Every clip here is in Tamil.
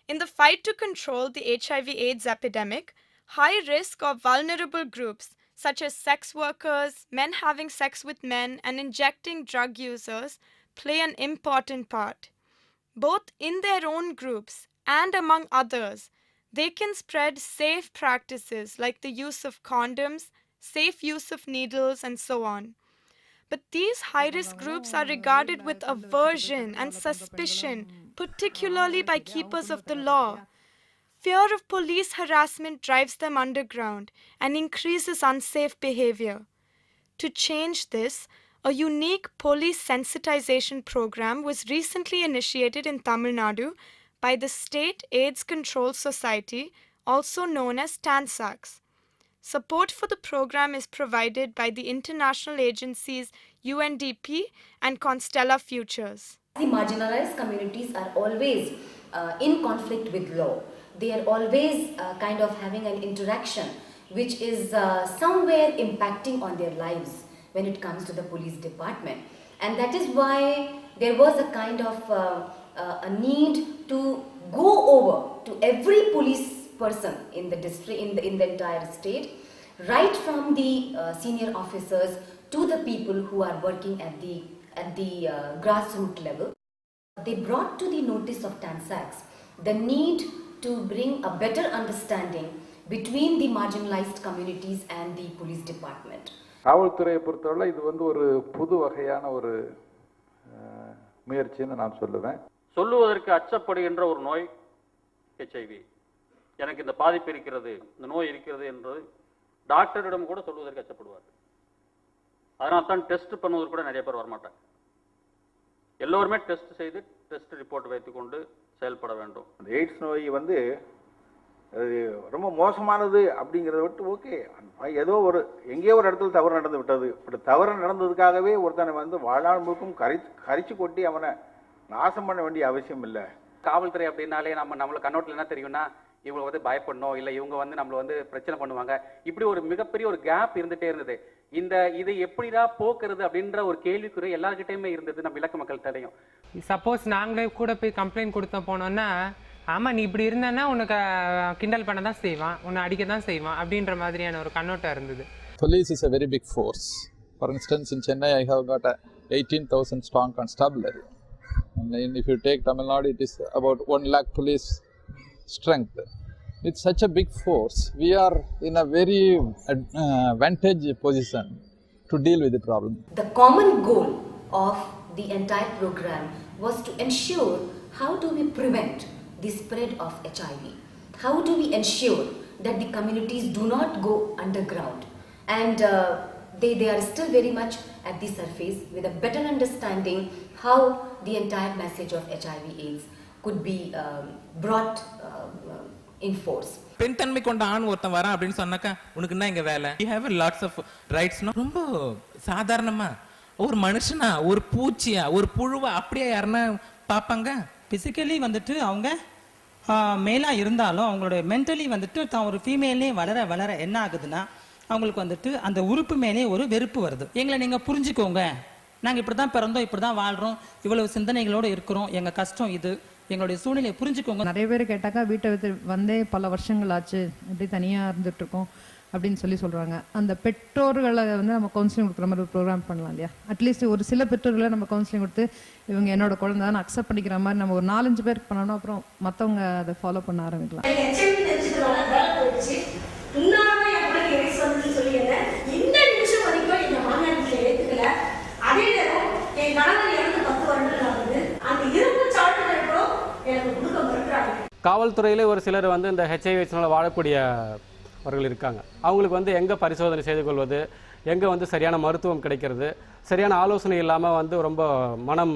In the fight to control the HIV/AIDS epidemic, high risk or vulnerable groups such as sex workers, men having sex with men, and injecting drug users play an important part. Both in their own groups and among others, they can spread safe practices like the use of condoms, safe use of needles, and so on. But these high risk groups are regarded with aversion and suspicion, particularly by keepers of the law. Fear of police harassment drives them underground and increases unsafe behavior. To change this, a unique police sensitization program was recently initiated in Tamil Nadu by the State AIDS Control Society, also known as TANSACS. Support for the program is provided by the international agencies UNDP and Constella Futures. The marginalized communities are always in conflict with law. They are always kind of having an interaction which is somewhere impacting on their lives when it comes to the police department. And that is why there was a kind of a need to go over to every police person in the district, in the entire state, right from the senior officers to the people who are working at the grassroots level. They brought to the notice of TANSACS the need to bring a better understanding between the marginalized communities and the police department. காவல்துறையை பொறுத்தவரை இது ஒரு புது வகையான ஒரு முயற்சின்னு நான் சொல்லுவேன். சொல்லுவதற்கு அச்சப்படுகின்ற ஒரு நோய் HIV. எனக்கு இந்த பாதிப்பு இருக்கிறது, இந்த நோய் இருக்கிறது என்று டாக்டரிடம் கூட சொல்வதற்கு அச்சப்படுவார். அதனால தான் டெஸ்ட் பண்ணுவதற்கு கூட நிறைய பேர் வரமாட்டாங்க. எல்லோருமே டெஸ்ட் செய்து டெஸ்ட் ரிப்போர்ட் வைத்துக்கொண்டு செயல்பட வேண்டும். எய்ட்ஸ் நோய் அது ரொம்ப மோசமானது அப்படிங்கிறத விட்டு ஓகே, ஏதோ எங்கேயோ ஒரு இடத்துல தவறு நடந்து விட்டது. இப்படி தவறு நடந்ததுக்காகவே ஒருத்தனை வாழ்நாள் முழுக்கும் கரிச்சு கொட்டி அவனை நாசம் பண்ண வேண்டிய அவசியம் இல்லை. காவல்துறை அப்படின்னாலே நம்மள கண்ணோட்டில் என்ன தெரியும்னா, இவங்களை பயப்படணும், இல்லை இவங்க நம்மளை பிரச்சனை பண்ணுவாங்க, இப்படி ஒரு மிகப்பெரிய ஒரு கேப் இருந்துட்டே இருந்தது. இதை எப்படிதான் போக்குறது அப்படின்ற ஒரு கேள்விக்குறை எல்லார்கிட்டயுமே இருந்தது. நம்ம இலக்க மக்கள் தெரியும். சப்போஸ் நாங்களே கூட போய் கம்ப்ளைண்ட் கொடுத்த போனோம்னா, ஆமா நீ இப்படி இருந்தானா உனக்கு கிண்டல் பண்ண தான் செய்வான், உன்னை அடிக்க தான் செய்வான் அப்படின்ற மாதிரியான ஒரு கண்ணோட்டம் இருந்தது. Police is a very big force. For instance, in Chennai, I have got a 18,000 strong constabulary. And if you take Tamil Nadu, it is about 1 lakh police strength. It's such a big force. We are in a very advantageous position to deal with the problem. The common goal of the entire program was to ensure how do we prevent the spread of HIV. How do we ensure that the communities do not go underground and they are still very much at the surface with a better understanding how the entire message of HIV/AIDS could be brought in force. பெண் தன்மை கொண்ட ஆண் ஒருத்தன் வரான் அப்படின்னு சொன்னாக்கா, உனக்கு என்ன இங்க வேலை, you have lots of rights. ரொம்ப சாதாரணமா ஒரு மனுஷனா, ஒரு பூச்சியா, ஒரு புழுவா அப்படியே யாருன்னா பார்ப்பாங்க. பிசிக்கலி அவங்க மேலா இருந்தாலும் அவங்களோட மென்டலி தான் ஒரு ஃபீமேலே வளர வளர என்ன ஆகுதுன்னா, அவங்களுக்கு அந்த உறுப்பு மேலே ஒரு வெறுப்பு வருது. எங்களை நீங்க புரிஞ்சுக்கோங்க, நாங்கள் இப்படி தான் பிறந்தோம், இப்படி தான் வாழ்கிறோம், இவ்வளவு சிந்தனைகளோடு இருக்கிறோம், எங்கள் கஷ்டம் இது, எங்களுடைய சூழ்நிலையை புரிஞ்சுக்கோங்க. நிறைய பேர் கேட்டாக்கா வீட்டை விட்டு வந்தே பல வருஷங்கள் ஆச்சு, எப்படி தனியாக இருந்துகிட்ருக்கோம் அப்படின்னு சொல்கிறாங்க. அந்த பெற்றோர்களை நம்ம கவுன்சிலிங் கொடுக்குற மாதிரி ஒரு ப்ரோக்ராம் பண்ணலாம் இல்லையா? அட்லீஸ்ட் ஒரு சில பெற்றோர்களை நம்ம கவுன்சிலிங் கொடுத்து இவங்க என்னோட குழந்தை தான் அக்செப்ட் பண்ணிக்கிற மாதிரி நம்ம ஒரு 4-5 பேருக்கு பண்ணணும். அப்புறம் மற்றவங்க அதை ஃபாலோ பண்ண ஆரம்பிக்கலாம். காவல்துறையிலே ஒரு சிலர் இந்த HIV/AIDS வாழக்கூடியவர்கள் இருக்காங்க. அவங்களுக்கு எங்கே பரிசோதனை செய்து கொள்வது, எங்கே சரியான மருத்துவம் கிடைக்கிறது, சரியான ஆலோசனை இல்லாமல் ரொம்ப மனம்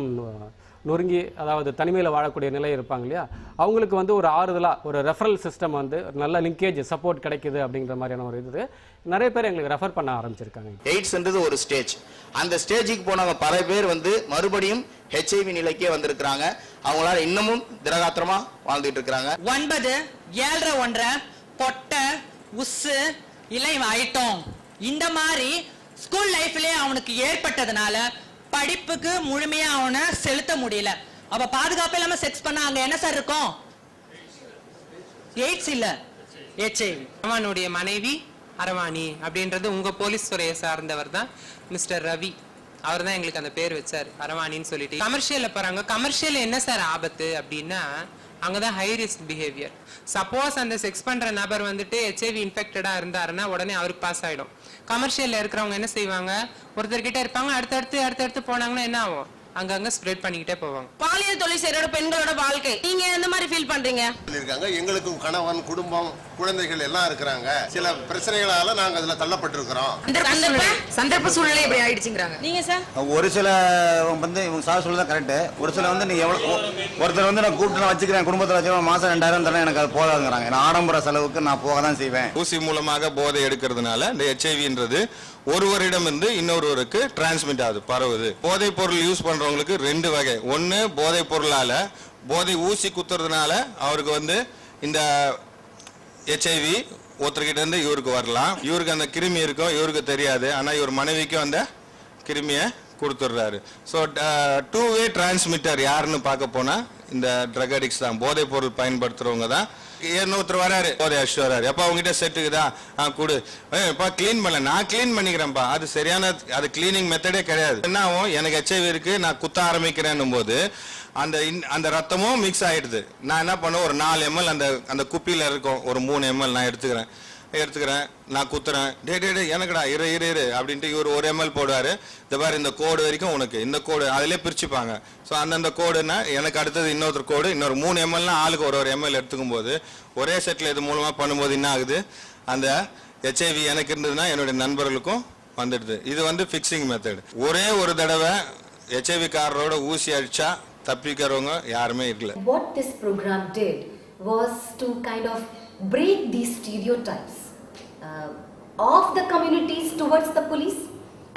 நொறுங்கி, அதாவது தனிமையில் வாழக்கூடிய நிலை இருப்பாங்க இல்லையா, அவங்களுக்கு ஒரு ஆறுதலாக ஒரு ரெஃபரல் சிஸ்டம் நல்ல லிங்கேஜ் சப்போர்ட் கிடைக்குது அப்படிங்கிற மாதிரியான ஒரு இது நிறைய பேர் எங்களுக்கு ரெஃபர் பண்ண ஆரம்பிச்சிருக்காங்க. எய்ட்ஸ்ன்றது ஒரு ஸ்டேஜ். அந்த ஸ்டேஜுக்கு போனவங்க பல பேர் மறுபடியும் HIV நிலைக்கே வந்திருக்கிறாங்க. அவங்களால இன்னமும் திரகாத்திரமா வாழ்ந்துட்டு இருக்காங்க. 9, 7, 1 பொட்டை உசு இல்லை ஆயிட்டோம். இந்த மாதிரி ஸ்கூல் லைஃப்லயே அவனுக்கு ஏற்பட்டதுனால படிப்புக்கு முழுமையா அவனை செலுத்த முடியல. அப்ப பாதுகாப்பு இல்லாம செக்ஸ் பண்ணா அங்க என்ன சார் இருக்கும்? எய்ட்ஸ் இல்ல, HIV. அரவானுடைய மனைவி அரவாணி அப்படின்றது உங்க போலீஸ் துறையை சார்ந்தவர் தான் மிஸ்டர் ரவி. அவர் தான் எங்களுக்கு அந்த பேர் வச்சார் அரவாணின்னு சொல்லிட்டு. கமர்ஷியல்ல போறாங்க. கமர்ஷியல் என்ன சார் ஆபத்து அப்படின்னா அங்கதான் ஹை ரிஸ்க் பிஹேவியர். சப்போஸ் அந்த செக்ஸ் பண்ற நபர் வந்துட்டு HIV இன்ஃபெக்டடா இருந்தாருன்னா உடனே அவருக்கு பாஸ் ஆயிடும். கமர்ஷியல்ல இருக்கிறவங்க என்ன செய்வாங்க, ஒருத்தர்கிட்ட இருப்பாங்க, அடுத்தடுத்து போனாங்கன்னா என்ன ஆகும், அங்கங்க ஸ்ப்ரெட் பண்ணிக்கிட்டே போவாங்க. பாலியல் தொழில் செய்யற பெண்களோட வாழ்க்கை நீங்க எந்த மாதிரி ஃபீல் பண்றீங்க? எங்களுக்கும் கணவன், குடும்பம், குழந்தைகள் எல்லாம் இருக்கிறாங்க. சில பிரச்சனைகளால நாங்க அதுல தள்ளப்பட்டிருக்கிறோம். சந்தர்ப்ப சூழ்நிலை இப்படி ஆயிடுச்சுங்கறாங்க. நீங்க சார்? ஒரு சில வந்து இவங்க சார் சொல்றதா கரெக்ட். ஒரு சில வந்து நீ எவ்வளவு ஒருத்தர் வந்து நான் கூப்பிட்டு நான் வச்சுக்கிறேன், குடும்பத்தில் வச்சு மாசம் 2000 தரேன், எனக்கு அது போதாதுங்கிறாங்க. நான் ஆடம்பர செலவுக்கு நான் போக தான் செய்வேன். ஊசி மூலமாக போதை எடுக்கிறதுனால இந்த HIV ஒருவரிடம் இருந்து இன்னொருவருக்கு டிரான்ஸ்மிட் ஆகுது, பரவுது. போதைப் பொருள் யூஸ் பண்றவங்களுக்கு 2 வகை. ஒன்னு போதைப் பொருளால, போதை ஊசி குத்துறதுனால அவருக்கு வந்து இந்த HIV ஒருத்தர்கிட்ட இருந்து இவருக்கு வரலாம். இவருக்கு அந்த கிருமி இருக்கும், இவருக்கு தெரியாது. ஆனா இவர் மனைவிக்கும் அந்த கிருமியை கொடுத்துடுறாரு. ஸோ 2-வே டிரான்ஸ்மிட்டர் யாருன்னு பார்க்க போனா இந்த ட்ரக் அடிக்ட்ஸ் தான், போதைப் பொருள் பயன்படுத்துறவங்க தான். இன்னொருத்தர் வராரு, போதை அடிச்சுட்டு வராரு, எப்பா உங்ககிட்ட செட்டுக்குதா, கொடு, எப்பா கிளீன் பண்ணல, நான் கிளீன் பண்ணிக்கிறேன்ப்பா. அது சரியான, அது கிளீனிங் மெத்தடே கிடையாது. என்ன ஆகும், எனக்கு HIV இருக்கு, நான் குத்த ஆரம்பிக்கிறேன்னும் போது அந்த ரத்தமும் மிக்ஸ் ஆயிடுது. நான் என்ன பண்ணுவேன், ஒரு 4 ml அந்த குப்பியில இருக்கும், ஒரு 3 ml நான் எடுத்துக்கிறேன், நான் குத்துறேன். டே எனக்குடா இரு அப்படின்ட்டு இவர் 1 ml போடுவாரு. இந்த மாதிரி இந்த கோடு வரைக்கும் உனக்கு, இந்த கோடு அதிலே பிரிச்சுப்பாங்க. ஸோ அந்தந்த கோடுன்னா எனக்கு அடுத்தது இன்னொருத்தர் கோடு, இன்னொரு 3 ml ஆளுக்கு ஒரு ml எடுத்துக்கும் போது ஒரே செட்டில் இது மூலமாக பண்ணும்போது என்ன ஆகுது, அந்த HIV எனக்கு இருந்ததுன்னா என்னுடைய நண்பர்களுக்கும் வந்துடுது. இது வந்து ஃபிக்ஸிங் மெத்தட். ஒரே ஒரு தடவை HIV காரரோட ஊசி அடிச்சா தப்பிக்கிறவங்க யாருமே இல்லை. What this program did was to kind of break these stereotypes of the communities towards the police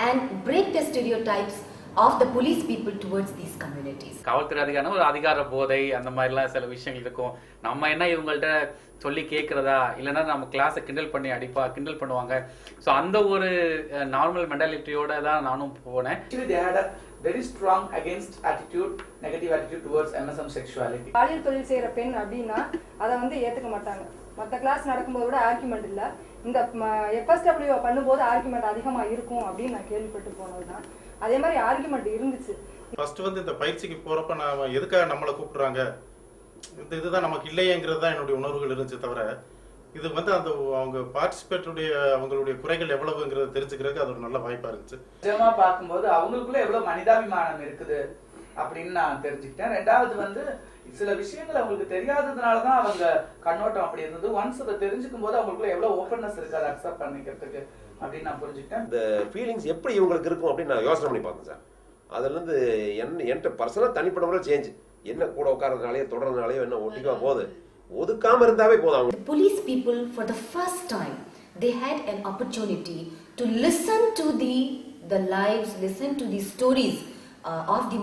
and break the stereotypes of the police people towards these communities. காவல்துறை அதிகாரம் ஒரு அதிகார போதை அந்த மாதிரிலாம் சில விஷயங்கள் இருக்கும். நம்ம என்ன இவங்கள்ட்ட சொல்லி கேட்கறதா, இல்லைன்னா நம்ம கிளாஸை கிண்டல் பண்ணுவாங்க. ஸோ அந்த ஒரு நார்மல் மென்டாலிட்டியோட தான் நானும் போனேன். very strong against attitude, negative attitude towards MSM sexuality. பாலியல் தொழில் செய்யற பெண் அப்படின்னா அதை வந்து ஏத்துக்க மாட்டாங்க. மற்ற கிளாஸ் நடக்கும்போது கூட ஆர்குமெண்ட் இல்ல, இந்த FSW பண்ணும்போது ஆர்குமெண்ட் அதிகமா இருக்கும் அப்படின்னு நான் கேள்விப்பட்டு போனதுதான். அதே மாதிரி ஆர்குமெண்ட் இருந்துச்சு. ஃபர்ஸ்ட் வந்து இந்த பயிற்சிக்கு போறப்ப நான் எதுக்காக நம்மளை கூப்பிடுறாங்க, இதுதான் நமக்கு இல்லையேங்கிறது தான் என்னுடைய உணர்வுகள் இருந்துச்சு. தவிர இது வந்து அந்த அவங்க பார்ட்டிசிபேட்டுடைய அவங்களுடைய குறைகள் எவ்வளவுங்கிறத தெரிஞ்சுக்கிறதுக்கு அது ஒரு நல்ல வாய்ப்பா இருந்துச்சு. நிஜமா பார்க்கும்போது அவங்களுக்குள்ள எவ்வளவு மனிதாபிமானம் இருக்குது அப்படின்னு நான் தெரிஞ்சுக்கிட்டேன். ரெண்டாவது வந்து சில விஷயங்கள் அவங்களுக்கு தெரியாததுனாலதான் அவங்க கண்ணோட்டம் அப்படி இருந்தது. ஒன்ஸ் அதை தெரிஞ்சுக்கும் போது அவங்களுக்குள்ள எவ்வளவு ஓப்பன்னஸ் இருக்கு அதை அக்செப்ட் பண்ணிக்கிறதுக்கு அப்படின்னு நான் புரிஞ்சுக்கிட்டேன். இந்த ஃபீலிங்ஸ் எப்படி இவங்களுக்கு இருக்கும் அப்படின்னு நான் யோசனை பண்ணி பார்த்தேன் சார். அதுல இருந்து என்கிட்ட பர்சனலா தனிப்பட்ட முறையில் சேஞ்ச், என்ன கூட உட்கார்றதுனாலயோ தொடர்றதுனாலயோ என்ன ஒட்டிக்கா போகுது, ஒதுக்காம இருந்தாவே போதும். The police people for the first time they had an opportunity to listen to the lives, listen to the stories of the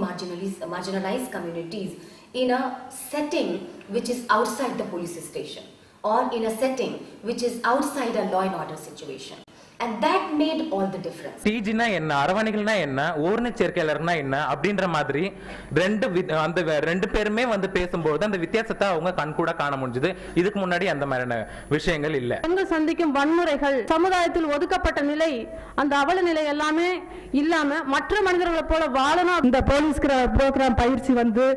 marginalized communities in a setting which is outside the police station or in a setting which is outside a law and order situation. And that made all the difference. டிஜினா என்ன, அரவணைகள்னா என்ன, ஓர்ண சேர்க்கையாளர்னா என்ன அப்படின்ற மாதிரி அந்த 2 பேருமே வந்து பேசும்போது அந்த வித்தியாசத்தை அவங்க கண்கூட காண முடிஞ்சது. இதுக்கு முன்னாடி அந்த மாதிரியான விஷயங்கள் இல்ல. பெண்கள் சந்திக்கும் வன்முறைகள், சமுதாயத்தில் ஒதுக்கப்பட்ட நிலை, அந்த அவல நிலை எல்லாமே இல்லாம மற்ற மனிதர்களை போல வாழணும். இந்த போலீஸ் ப்ரோக்ராம் பயிற்சி வந்து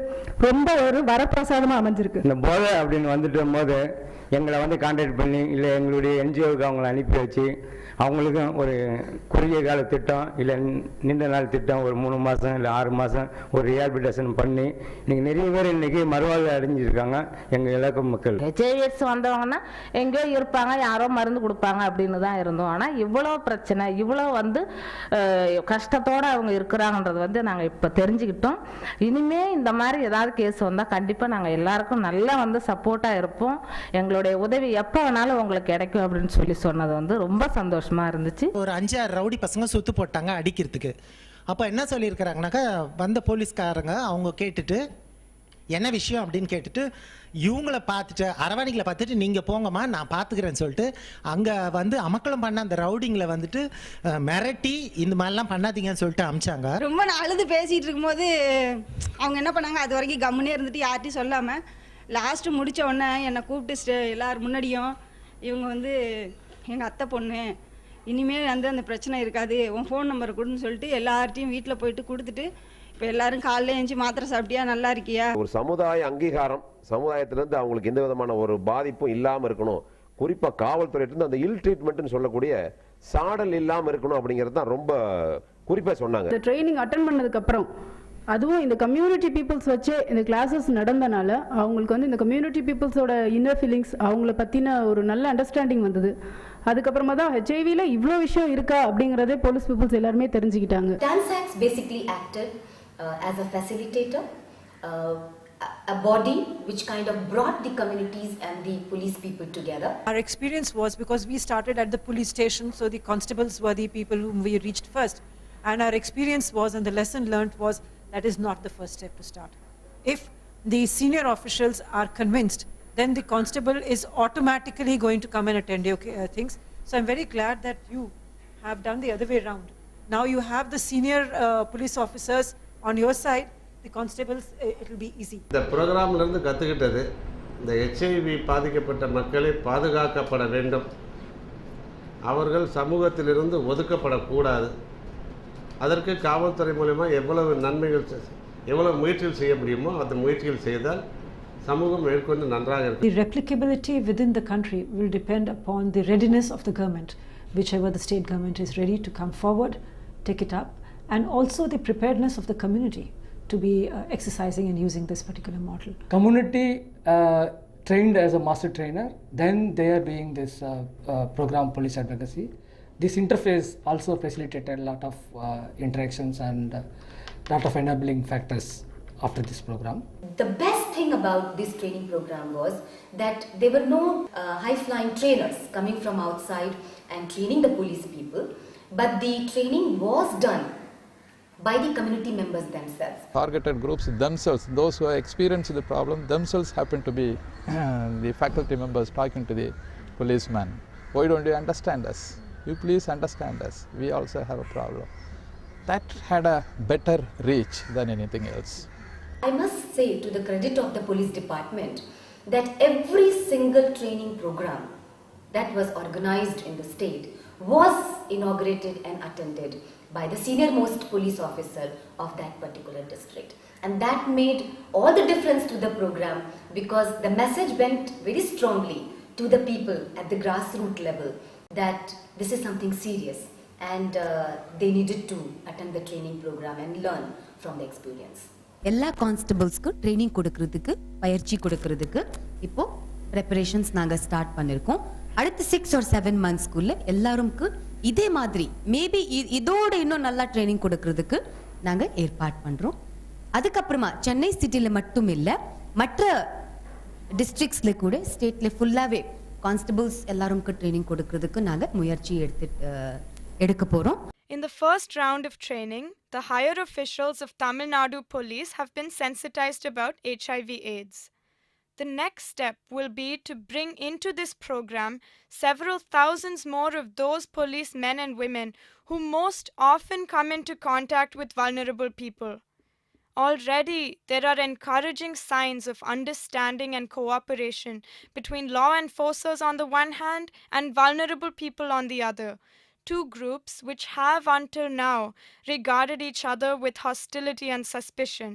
ரொம்ப ஒரு வரப்பிரசாதமா அமைஞ்சிருக்கு. இந்த போதை அப்படின்னு வந்துட்டு போது எங்களை வந்து கான்டாக்ட் பண்ணி, இல்லை எங்களுடைய NGOவுக்கு அவங்களை அனுப்பி வச்சு அவங்களுக்கும் ஒரு குறுகிய கால திட்டம் இல்லை நீண்ட நாள் திட்டம், ஒரு 3 மாதம் இல்லை 6 மாதம் ஒரு ரீஹாபிலிட்டேஷன் பண்ணி இன்னைக்கு நிறைய பேர் இன்னைக்கு மறுவாழ்வு அடைஞ்சிருக்காங்க எங்கள் இலக்கு மக்கள். HIV வந்தவங்கன்னா எங்கேயோ இருப்பாங்க, யாரோ மருந்து கொடுப்பாங்க அப்படின்னு தான் இருந்தோம். ஆனால் இவ்வளோ பிரச்சனை, இவ்வளோ வந்து கஷ்டத்தோடு அவங்க இருக்கிறாங்கன்றது வந்து நாங்கள் இப்போ தெரிஞ்சுக்கிட்டோம். இனிமே இந்த மாதிரி ஏதாவது கேஸ் வந்தால் கண்டிப்பாக நாங்கள் எல்லாருக்கும் நல்லா வந்து சப்போர்ட்டாக இருப்போம். எங்களுடைய உதவி எப்போ வேணாலும் உங்களுக்கு கிடைக்கும் அப்படின்னு சொல்லி சொன்னது வந்து ரொம்ப சந்தோஷமா இருந்துச்சு. ஒரு 5-6 ரவுடி பசங்க சுத்து போட்டாங்க அடிக்கிறதுக்கு. அப்போ என்ன சொல்லியிருக்கிறாங்கனாக்கா, வந்த போலீஸ்காரங்க அவங்க கேட்டுட்டு என்ன விஷயம் அப்படின்னு கேட்டுட்டு இவங்கள பார்த்துட்டு அரவாணிகளை பார்த்துட்டு நீங்கள் போங்கம்மா நான் பார்த்துக்கிறேன்னு சொல்லிட்டு அங்கே வந்து அமக்கலம் பண்ண அந்த ரவுடிங்களை வந்துட்டு மிரட்டி இந்த மாதிரிலாம் பண்ணாதீங்கன்னு சொல்லிட்டு அமிச்சாங்க. ரொம்ப நான் அழுது பேசிகிட்டு இருக்கும்போது அவங்க என்ன பண்ணாங்க, அது வரைக்கும் கம்முனே இருந்துட்டு யார்ட்டையும் சொல்லாமல் லாஸ்ட்டு முடித்த உடனே என்னை கூப்பிட்டு எல்லார் முன்னாடியும் இவங்க வந்து எங்கள் அத்தை பொண்ணு, இனிமேல் வந்து அந்த பிரச்சனை இருக்காது, உன் ஃபோன் நம்பரை கொடுன்னு சொல்லிட்டு எல்லார்ட்டையும் வீட்டில் போயிட்டு கொடுத்துட்டு இப்போ எல்லாரும் காலைல எழுந்துச்சி மாத்திரை சாப்பிட்டியா, நல்லா இருக்கியா. ஒரு சமுதாய அங்கீகாரம், சமுதாயத்திலேருந்து அவங்களுக்கு எந்த விதமான ஒரு பாதிப்பும் இல்லாமல் இருக்கணும். குறிப்பாக காவல்துறையிலிருந்து அந்த இல் ட்ரீட்மெண்ட்னு சொல்லக்கூடிய சாடல் இல்லாமல் இருக்கணும் அப்படிங்கிறது தான் ரொம்ப குறிப்பாக சொன்னாங்க. இந்த ட்ரைனிங் அட்டன் பண்ணதுக்கப்புறம் அதுவும் இந்த கம்யூனிட்டி பீப்புள்ஸ் வச்சு இந்த கிளாஸஸ் நடந்தனால அவங்களுக்கு வந்து இந்த கம்யூனிட்டி பீப்புள்ஸோட இன்னர் ஃபீலிங்ஸ், அவங்கள பற்றின ஒரு நல்ல அண்டர்ஸ்டாண்டிங் வந்தது. அதுக்கப்புறமா தான் ஹெச்ஐவியில் இவ்வளோ விஷயம் இருக்கா அப்படிங்கிறதே போலீஸ் பீப்புள்ஸ் எல்லாருமே தெரிஞ்சுக்கிட்டாங்க. TANSACS basically acted as a facilitator, a body which kind of brought the communities and the police people together. Our experience was because we started at the police station, so the constables were the people whom we reached first. And our experience was, and the lesson learned was, that is not the first step to start. If the senior officials are convinced, then the constable is automatically going to come and attend your things. So I'm very glad that you have done the other way around. Now you have the senior police officers on your side, the constables, it will be easy. இந்த ப்ரோக்ராம்லேருந்து கற்றுக்கிட்டது, இந்த ஹெச்ஐவி பாதிக்கப்பட்ட மக்களை பாதுகாக்கப்பட வேண்டும், அவர்கள் சமூகத்திலிருந்து ஒதுக்கப்படக்கூடாது. அதற்கு காவல்துறை மூலமா எவ்வளவு நன்மைகள், எவ்வளவு முயற்சிகள் செய்ய முடியுமோ அந்த முயற்சிகள் செய்தால் சமூகம் மேற்கொண்டு நன்றாக இருக்கும். The replicability within the country will depend upon the readiness of the government, whichever the state government is ready to come forward, take it up, and also the preparedness of the community to be exercising and using this particular model. Community trained as a master trainer, then they are doing this program police advocacy. This interface also facilitated a lot of interactions and lot of enabling factors after this program. The best thing about this training program was that there were no high-flying trainers coming from outside and training the police people, but the training was done by the community members themselves. Targeted groups themselves, those who are experienced the problem themselves happen to be the faculty members talking to the policeman. Why don't you understand us? You please understand us. We also have a problem. That had a better reach than anything else. I must say, to the credit of the police department, that every single training program that was organized in the state was inaugurated and attended by the senior most police officer of that particular district. And that made all the difference to the program, because the message went very strongly to the people at the grassroots level that this is something serious, and they needed to attend the training program and learn from the experience. எல்லா கான்ஸ்டபிள்ஸ்க்கும் ட்ரைனிங் கொடுக்கறதுக்கு, பயிற்சி கொடுக்கறதுக்கு இப்போ ப்ரிப்பரேஷன்ஸ் நாங்கள் ஸ்டார்ட் பண்ணியிருக்கோம். அடுத்த 6 or 7 monthsக்குள்ள எல்லாரும்க்கு இதே மாதிரி மேபி இதோட இன்னும் நல்லா ட்ரைனிங் கொடுக்கறதுக்கு நாங்கள் ஏற்பாடு பண்ணுறோம். அதுக்கப்புறமா சென்னை சிட்டியில் மட்டும் இல்லை, மற்ற டிஸ்ட்ரிக்ட்ஸில் கூட ஸ்டேட்டில் ஃபுல்லாகவே கான்ஸ்டபிள்ஸ் எல்லாரும்க்கு ட்ரைனிங் கொடுக்கறதுக்கு நாங்கள் முயற்சி எடுக்க போகிறோம். In the first round of training, the higher officials of Tamil Nadu police have been sensitized about HIV/AIDS. The next step will be to bring into this program several thousands more of those police men and women who most often come into contact with vulnerable people. Already, there are encouraging signs of understanding and cooperation between law enforcers on the one hand and vulnerable people on the other, two groups which have until now regarded each other with hostility and suspicion.